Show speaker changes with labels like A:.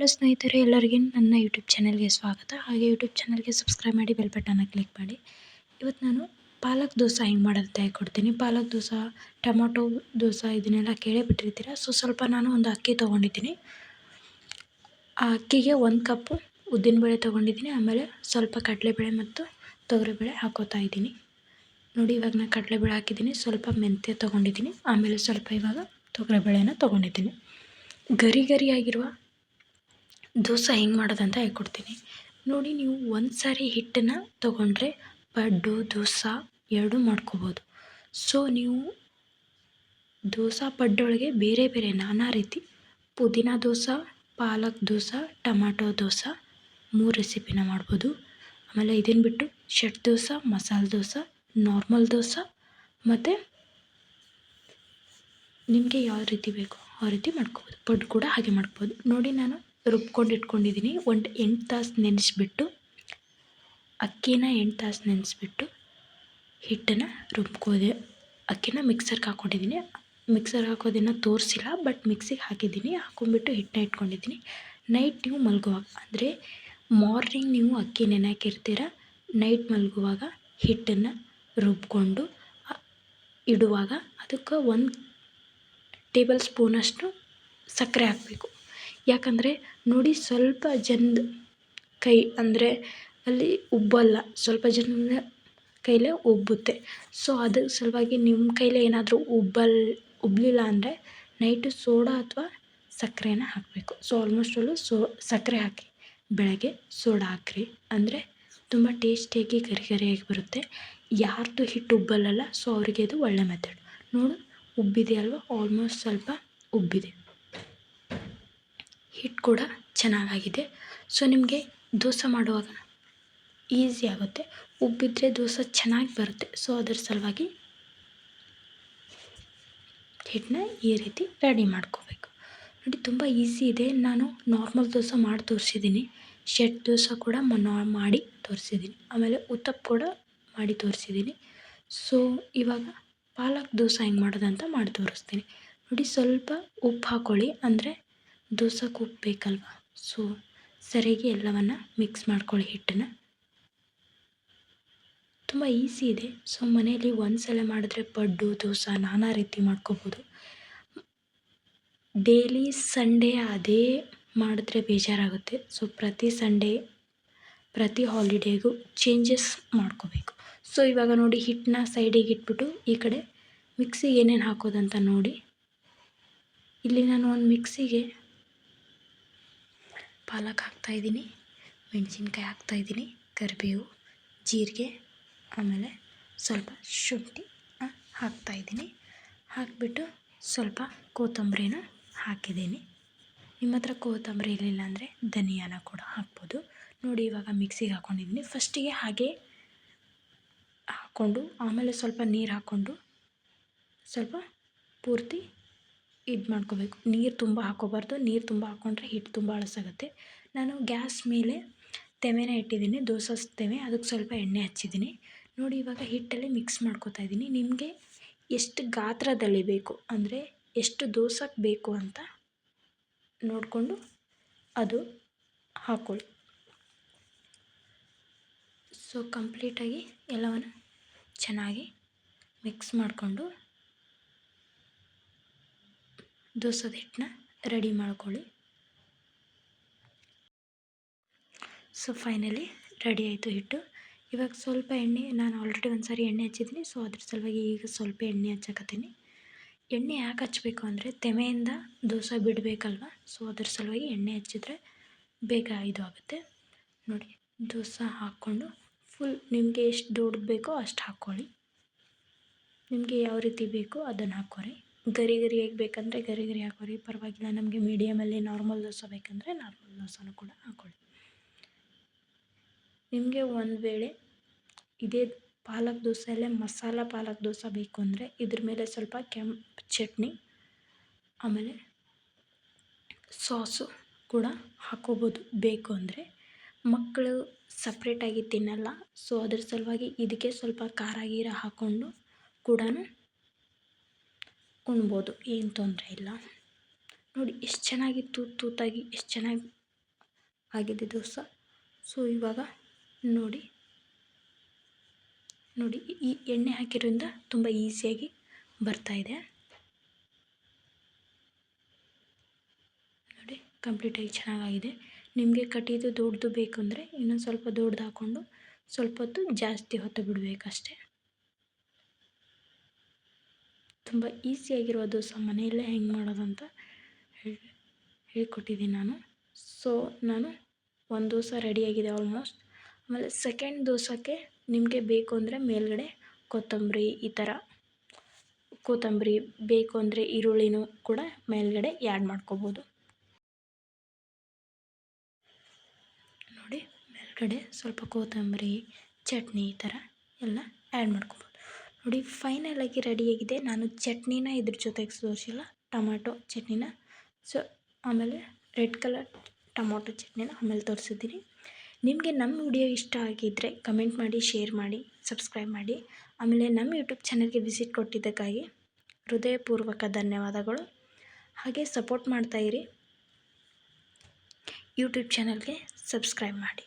A: Hello ಸ್ನೇಹಿತರೆ, ಎಲ್ಲರಿಗೂ ನನ್ನ ಯೂಟ್ಯೂಬ್ ಚಾನಲ್ಗೆ ಸ್ವಾಗತ. ಹಾಗೆ ಯೂಟ್ಯೂಬ್ ಚಾನಲ್ಗೆ ಸಬ್ಸ್ಕ್ರೈಬ್ ಮಾಡಿ, ಬೆಲ್ ಬಟನ್ನ ಕ್ಲಿಕ್ ಮಾಡಿ. ಇವತ್ತು ನಾನು ಪಾಲಕ್ ದೋಸೆ ಹೆಂಗೆ ಮಾಡೋದು ಅಂತ ಹೇಳ್ಕೊಡ್ತೀನಿ. ಪಾಲಕ್ ದೋಸೆ, ಟೊಮೊಟೊ ದೋಸೆ ಇದನ್ನೆಲ್ಲ ಕೇಳೇ ಬಿಟ್ಟಿರ್ತೀರ. ಸ್ವಲ್ಪ ನಾನು ಒಂದು ಅಕ್ಕಿ ತೊಗೊಂಡಿದ್ದೀನಿ. ಆ ಅಕ್ಕಿಗೆ 1 ಕಪ್ಪು ಉದ್ದಿನಬೇಳೆ ತೊಗೊಂಡಿದ್ದೀನಿ. ಆಮೇಲೆ ಸ್ವಲ್ಪ ಕಡಲೆಬೇಳೆ ಮತ್ತು ತೊಗರಿಬೇಳೆ ಹಾಕೋತಾ ಇದ್ದೀನಿ. ನೋಡಿ, ಇವಾಗ ನಾನು ಕಡಲೆಬೇಳೆ ಹಾಕಿದ್ದೀನಿ. ಸ್ವಲ್ಪ ಮೆಂತ್ಯ ತೊಗೊಂಡಿದ್ದೀನಿ. ಆಮೇಲೆ ಸ್ವಲ್ಪ ಇವಾಗ ತೊಗರಿಬೇಳೆನ ತೊಗೊಂಡಿದ್ದೀನಿ. ಗರಿಯಾಗಿರುವ ದೋಸೆ ಹೆಂಗೆ ಮಾಡೋದಂತ ಹೇಳ್ಕೊಡ್ತೀನಿ. ನೋಡಿ, ನೀವು ಒಂದು ಸಾರಿ ಹಿಟ್ಟನ್ನು ತೊಗೊಂಡ್ರೆ ಪಡ್ಡು ದೋಸೆ ಎರಡೂ ಮಾಡ್ಕೋಬೋದು. ಸೊ ನೀವು ದೋಸೆ ಪಡ್ಡೊಳಗೆ ಬೇರೆ ಬೇರೆ ನಾನಾ ರೀತಿ ಪುದೀನ ದೋಸೆ, ಪಾಲಕ್ ದೋಸೆ, ಟೊಮ್ಯಾಟೊ ದೋಸೆ 3 ರೆಸಿಪಿನ ಮಾಡ್ಬೋದು. ಆಮೇಲೆ ಇದನ್ನು ಬಿಟ್ಟು ಸೆಟ್ ದೋಸೆ, ಮಸಾಲೆ ದೋಸೆ, ನಾರ್ಮಲ್ ದೋಸೆ ಮತ್ತು ನಿಮಗೆ ಯಾವ ರೀತಿ ಬೇಕೋ ಆ ರೀತಿ ಮಾಡ್ಕೋಬೋದು. ಪಡ್ಡು ಕೂಡ ಹಾಗೆ ಮಾಡ್ಬೋದು. ನೋಡಿ, ನಾನು ರುಬ್ಕೊಂಡು ಇಟ್ಕೊಂಡಿದ್ದೀನಿ. 8 ತಾಸು ನೆನೆಸ್ಬಿಟ್ಟು, ಅಕ್ಕಿನ 8 ತಾಸು ನೆನೆಸ್ಬಿಟ್ಟು ಹಿಟ್ಟನ್ನು ರುಬ್ಕೋದೆ. ಅಕ್ಕಿನ ಮಿಕ್ಸರ್ಗೆ ಹಾಕ್ಕೊಂಡಿದ್ದೀನಿ. ಮಿಕ್ಸರ್ಗೆ ಹಾಕೋದನ್ನು ತೋರಿಸಿಲ್ಲ, ಬಟ್ ಮಿಕ್ಸಿಗೆ ಹಾಕಿದ್ದೀನಿ. ಹಾಕ್ಕೊಂಬಿಟ್ಟು ಹಿಟ್ಟನ್ನ ಇಟ್ಕೊಂಡಿದ್ದೀನಿ. ನೈಟ್ ನೀವು ಮಲಗುವಾಗ, ಅಂದರೆ ಮಾರ್ನಿಂಗ್ ನೀವು ಅಕ್ಕಿ ನೆನೆಹಾಕಿರ್ತೀರ, ನೈಟ್ ಮಲಗುವಾಗ ಹಿಟ್ಟನ್ನು ರುಬ್ಕೊಂಡು ಇಡುವಾಗ ಅದಕ್ಕೆ 1 ಟೇಬಲ್ ಸ್ಪೂನಷ್ಟು ಸಕ್ಕರೆ ಹಾಕಬೇಕು. ಯಾಕಂದರೆ ನೋಡಿ, ಸ್ವಲ್ಪ ಜನದ ಕೈ ಅಂದರೆ ಅಲ್ಲಿ ಉಬ್ಬಲ್ಲ, ಸ್ವಲ್ಪ ಜನದ ಕೈಲೇ ಉಬ್ಬುತ್ತೆ. ಸೊ ಅದ್ರ ಸಲುವಾಗಿ ನಿಮ್ಮ ಕೈಲೇ ಏನಾದರೂ ಉಬ್ಬಲಿಲ್ಲ ಅಂದರೆ ನೈಟು ಸೋಡಾ ಅಥವಾ ಸಕ್ಕರೆನ ಹಾಕಬೇಕು. ಸೊ ಆಲ್ಮೋಸ್ಟ್ ಅಲ್ಲೂ ಸಕ್ಕರೆ ಹಾಕಿ ಬೆಳಗ್ಗೆ ಸೋಡಾ ಹಾಕ್ರಿ, ಅಂದರೆ ತುಂಬ ಟೇಸ್ಟಿಯಾಗಿ ಗರಿಯಾಗಿ ಬರುತ್ತೆ. ಯಾರ್ದು ಹಿಟ್ಟು ಉಬ್ಬಲ್ಲಲ್ಲ, ಸೊ ಅವರಿಗೆ ಇದು ಒಳ್ಳೆ ಮೆಥಡ್. ನೋಡು, ಉಬ್ಬಿದೆ ಅಲ್ವಾ, ಆಲ್ಮೋಸ್ಟ್ ಸ್ವಲ್ಪ ಉಬ್ಬಿದೆ. ಹಿಟ್ಟು ಕೂಡ ಚೆನ್ನಾಗಾಗಿದೆ. ಸೊ ನಿಮಗೆ ದೋಸೆ ಮಾಡುವಾಗ ಈಸಿ ಆಗುತ್ತೆ. ಉಬ್ಬಿದ್ರೆ ದೋಸೆ ಚೆನ್ನಾಗಿ ಬರುತ್ತೆ. ಸೊ ಅದರ ಸಲುವಾಗಿ ಹಿಟ್ಟನ್ನ ಈ ರೀತಿ ರೆಡಿ ಮಾಡ್ಕೋಬೇಕು. ನೋಡಿ, ತುಂಬ ಈಸಿ ಇದೆ. ನಾನು ನಾರ್ಮಲ್ ದೋಸೆ ಮಾಡಿ ತೋರಿಸಿದ್ದೀನಿ, ಸೆಟ್ ದೋಸೆ ಕೂಡ ಮಾಡಿ ತೋರಿಸಿದ್ದೀನಿ, ಆಮೇಲೆ ಉತ್ತಪ್ಪ ಕೂಡ ಮಾಡಿ ತೋರಿಸಿದ್ದೀನಿ. ಸೊ ಇವಾಗ ಪಾಲಕ್ ದೋಸೆ ಹೆಂಗೆ ಮಾಡೋದಂತ ಮಾಡಿ ತೋರಿಸ್ತೀನಿ. ನೋಡಿ, ಸ್ವಲ್ಪ ಉಪ್ಪು ಹಾಕ್ಕೊಳ್ಳಿ, ಅಂದರೆ ದೋಸೆಗೆ ಉಪ್ಪು ಬೇಕಲ್ವ. ಸೊ ಸರಿಯಾಗಿ ಎಲ್ಲವನ್ನು ಮಿಕ್ಸ್ ಮಾಡ್ಕೊಳ್ಳಿ ಹಿಟ್ಟನ್ನು. ತುಂಬ ಈಸಿ ಇದೆ. ಸೊ ಮನೆಯಲ್ಲಿ ಒಂದ್ಸಲ ಮಾಡಿದ್ರೆ ಪಡ್ಡು ದೋಸೆ ನಾನಾ ರೀತಿ ಮಾಡ್ಕೋಬೋದು. ಡೈಲಿ ಸಂಡೇ ಅದೇ ಮಾಡಿದ್ರೆ ಬೇಜಾರಾಗುತ್ತೆ. ಸೊ ಪ್ರತಿ ಸಂಡೇ, ಪ್ರತಿ ಹಾಲಿಡೇಗೂ ಚೇಂಜಸ್ ಮಾಡ್ಕೋಬೇಕು. ಸೊ ಇವಾಗ ನೋಡಿ, ಹಿಟ್ಟನ್ನ ಸೈಡಿಗೆ ಇಟ್ಬಿಟ್ಟು ಈ ಕಡೆ ಮಿಕ್ಸಿಗೆ ಏನೇನು ಹಾಕೋದಂತ ನೋಡಿ. ಇಲ್ಲಿ ನಾನು ಒಂದು ಮಿಕ್ಸಿಗೆ ಪಾಲಕ್ ಹಾಕ್ತಾಯಿದ್ದೀನಿ, ಮೆಣಸಿನ್ಕಾಯಿ ಹಾಕ್ತಾಯಿದ್ದೀನಿ, ಕರಿಬೇವು, ಜೀರಿಗೆ, ಆಮೇಲೆ ಸ್ವಲ್ಪ ಶುಂಠಿ ಹಾಕ್ತಾಯಿದ್ದೀನಿ. ಹಾಕಿಬಿಟ್ಟು ಸ್ವಲ್ಪ ಕೊತ್ತಂಬರಿನ ಹಾಕಿದ್ದೀನಿ. ನಿಮ್ಮ ಹತ್ರ ಕೊತ್ತಂಬರಿ ಇರಲಿಲ್ಲ ಅಂದರೆ ಧನಿಯಾನ ಕೂಡ ಹಾಕ್ಬೋದು. ನೋಡಿ, ಇವಾಗ ಮಿಕ್ಸಿಗೆ ಹಾಕ್ಕೊಂಡಿದ್ದೀನಿ. ಫಸ್ಟಿಗೆ ಹಾಗೆ ಹಾಕ್ಕೊಂಡು ಆಮೇಲೆ ಸ್ವಲ್ಪ ನೀರು ಹಾಕ್ಕೊಂಡು ಸ್ವಲ್ಪ ಪೂರ್ತಿ ಇದು ಮಾಡ್ಕೋಬೇಕು. ನೀರು ತುಂಬ ಹಾಕ್ಕೋಬಾರ್ದು. ನೀರು ತುಂಬ ಹಾಕ್ಕೊಂಡ್ರೆ ಹಿಟ್ಟು ತುಂಬ ಹಳಸಾಗುತ್ತೆ. ನಾನು ಗ್ಯಾಸ್ ಮೇಲೆ ತೆವೆನ ಇಟ್ಟಿದ್ದೀನಿ, ದೋಸೆ ತೆವೆ, ಅದಕ್ಕೆ ಸ್ವಲ್ಪ ಎಣ್ಣೆ ಹಚ್ಚಿದ್ದೀನಿ. ನೋಡಿ, ಇವಾಗ ಹಿಟ್ಟಲ್ಲಿ ಮಿಕ್ಸ್ ಮಾಡ್ಕೋತಾ ಇದ್ದೀನಿ. ನಿಮಗೆ ಎಷ್ಟು ಗಾತ್ರದಲ್ಲಿ ಬೇಕು, ಅಂದರೆ ಎಷ್ಟು ದೋಸೆಗೆ ಬೇಕು ಅಂತ ನೋಡಿಕೊಂಡು ಅದು ಹಾಕ್ಕೊಳ್ಳಿ. ಸೊ ಕಂಪ್ಲೀಟಾಗಿ ಎಲ್ಲವನ್ನು ಚೆನ್ನಾಗಿ ಮಿಕ್ಸ್ ಮಾಡಿಕೊಂಡು ದೋಸೆದ ಹಿಟ್ಟನ್ನ ರೆಡಿ ಮಾಡ್ಕೊಳ್ಳಿ. ಸೊ ಫೈನಲಿ ರೆಡಿ ಆಯಿತು ಹಿಟ್ಟು. ಇವಾಗ ಸ್ವಲ್ಪ ಎಣ್ಣೆ, ನಾನು ಆಲ್ರೆಡಿ ಒಂದು ಸಾರಿ ಎಣ್ಣೆ ಹಚ್ಚಿದ್ದೀನಿ. ಸೊ ಅದ್ರ ಸಲುವಾಗಿ ಈಗ ಸ್ವಲ್ಪ ಎಣ್ಣೆ ಹಚ್ಚಕತ್ತೀನಿ. ಎಣ್ಣೆ ಯಾಕೆ ಹಚ್ಚಬೇಕು ಅಂದರೆ ತೆಮೆಯಿಂದ ದೋಸೆ ಬಿಡಬೇಕಲ್ವ. ಸೊ ಅದ್ರ ಸಲುವಾಗಿ ಎಣ್ಣೆ ಹಚ್ಚಿದ್ರೆ ಬೇಗ ಇದು ಆಗುತ್ತೆ. ನೋಡಿ, ದೋಸೆ ಹಾಕ್ಕೊಂಡು ಫುಲ್ ನಿಮಗೆ ಎಷ್ಟು ದೊಡ್ಡದು ಬೇಕೋ ಅಷ್ಟು ಹಾಕ್ಕೊಳ್ಳಿ. ನಿಮಗೆ ಯಾವ ರೀತಿ ಬೇಕೋ ಅದನ್ನು ಹಾಕ್ಕೊರಿ. ಗರಿಯಾಗಿ ಬೇಕಂದರೆ ಗರಿ ಹಾಕೋರಿ, ಪರವಾಗಿಲ್ಲ. ನಮಗೆ ಮೀಡಿಯಮಲ್ಲಿ ನಾರ್ಮಲ್ ದೋಸೆ ಬೇಕಂದರೆ ನಾರ್ಮಲ್ ದೋಸೆನೂ ಕೂಡ ಹಾಕ್ಕೊಳ್ಳಿ. ನಿಮಗೆ ಒಂದು ವೇಳೆ ಇದೇ ಪಾಲಕ್ ದೋಸೆಯಲ್ಲೇ ಮಸಾಲ ಪಾಲಕ್ ದೋಸೆ ಬೇಕು ಅಂದರೆ ಇದ್ರ ಮೇಲೆ ಸ್ವಲ್ಪ ಕೆಂಪು ಚಟ್ನಿ ಆಮೇಲೆ ಸಾಸು ಕೂಡ ಹಾಕ್ಕೋಬೋದು ಬೇಕು ಅಂದರೆ. ಮಕ್ಕಳು ಸಪ್ರೇಟಾಗಿ ತಿನ್ನಲ್ಲ, ಸೊ ಅದ್ರ ಸಲುವಾಗಿ ಇದಕ್ಕೆ ಸ್ವಲ್ಪ ಖಾರ ಗೀರ ಹಾಕ್ಕೊಂಡು ಕೂಡ ಉಣ್ಬೋದು, ಏನು ತೊಂದರೆ ಇಲ್ಲ. ನೋಡಿ, ಎಷ್ಟು ಚೆನ್ನಾಗಿ ತೂತಾಗಿ ಎಷ್ಟು ಚೆನ್ನಾಗಿ ಆಗಿದೆ ದೋಸೆ. ಸೊ ಇವಾಗ ನೋಡಿ ಈ ಎಣ್ಣೆ ಹಾಕಿರೋದ್ರಿಂದ ತುಂಬ ಈಸಿಯಾಗಿ ಬರ್ತಾಯಿದೆ. ನೋಡಿ ಕಂಪ್ಲೀಟಾಗಿ ಚೆನ್ನಾಗಾಗಿದೆ. ನಿಮಗೆ ಕಟ್ಟಿದ್ದು ದೊಡ್ಡದು ಬೇಕಂದರೆ ಇನ್ನೊಂದು ಸ್ವಲ್ಪ ದೊಡ್ಡದು ಹಾಕ್ಕೊಂಡು ಸ್ವಲ್ಪ ಹೊತ್ತು ಜಾಸ್ತಿ ಹೊತ್ತು ಬಿಡಬೇಕಷ್ಟೆ. ತುಂಬ ಈಸಿಯಾಗಿರುವ ದೋಸೆ ಮನೆಯಲ್ಲೇ ಹೆಂಗೆ ಮಾಡೋದಂತ ಹೇಳ್ಕೊಟ್ಟಿದ್ದೀನಿ ನಾನು. ಸೊ ನಾನು ಒಂದು ದೋಸೆ ರೆಡಿಯಾಗಿದೆ ಆಲ್ಮೋಸ್ಟ್. ಆಮೇಲೆ ಸೆಕೆಂಡ್ ದೋಸೆಗೆ ನಿಮಗೆ ಬೇಕು ಅಂದರೆ ಮೇಲ್ಗಡೆ ಕೊತ್ತಂಬರಿ ಕೊತ್ತಂಬರಿ ಬೇಕು ಅಂದರೆ ಈರುಳ್ಳಿನೂ ಕೂಡ ಮೇಲ್ಗಡೆ ಆ್ಯಡ್ ಮಾಡ್ಕೋಬೋದು. ನೋಡಿ ಮೇಲ್ಗಡೆ ಸ್ವಲ್ಪ ಕೊತ್ತಂಬರಿ, ಚಟ್ನಿ ಈ ಥರ ಎಲ್ಲ ಆ್ಯಡ್ ಮಾಡ್ಕೋಬೋದು. ನೋಡಿ ಫೈನಲಾಗಿ ರೆಡಿಯಾಗಿದೆ. ನಾನು ಚಟ್ನಿನ ಇದ್ರ ಜೊತೆಗೆ ತೋರಿಸಿಲ್ಲ, ಟೊಮ್ಯಾಟೊ ಚಟ್ನಿನ. ಸೊ ಆಮೇಲೆ ರೆಡ್ ಕಲರ್ ಟೊಮೊಟೊ ಚಟ್ನಿನ ಆಮೇಲೆ ತೋರಿಸಿದ್ದೀನಿ. ನಿಮಗೆ ನಮ್ಮ ವಿಡಿಯೋ ಇಷ್ಟ ಆಗಿದ್ದರೆ ಕಮೆಂಟ್ ಮಾಡಿ, ಶೇರ್ ಮಾಡಿ, ಸಬ್ಸ್ಕ್ರೈಬ್ ಮಾಡಿ. ಆಮೇಲೆ ನಮ್ಮ ಯೂಟ್ಯೂಬ್ ಚಾನಲ್ಗೆ ವಿಸಿಟ್ ಕೊಟ್ಟಿದ್ದಕ್ಕಾಗಿ ಹೃದಯಪೂರ್ವಕ ಧನ್ಯವಾದಗಳು. ಹಾಗೆ ಸಪೋರ್ಟ್ ಮಾಡ್ತಾಯಿರಿ. ಯೂಟ್ಯೂಬ್ ಚಾನಲ್ಗೆ ಸಬ್ಸ್ಕ್ರೈಬ್ ಮಾಡಿ.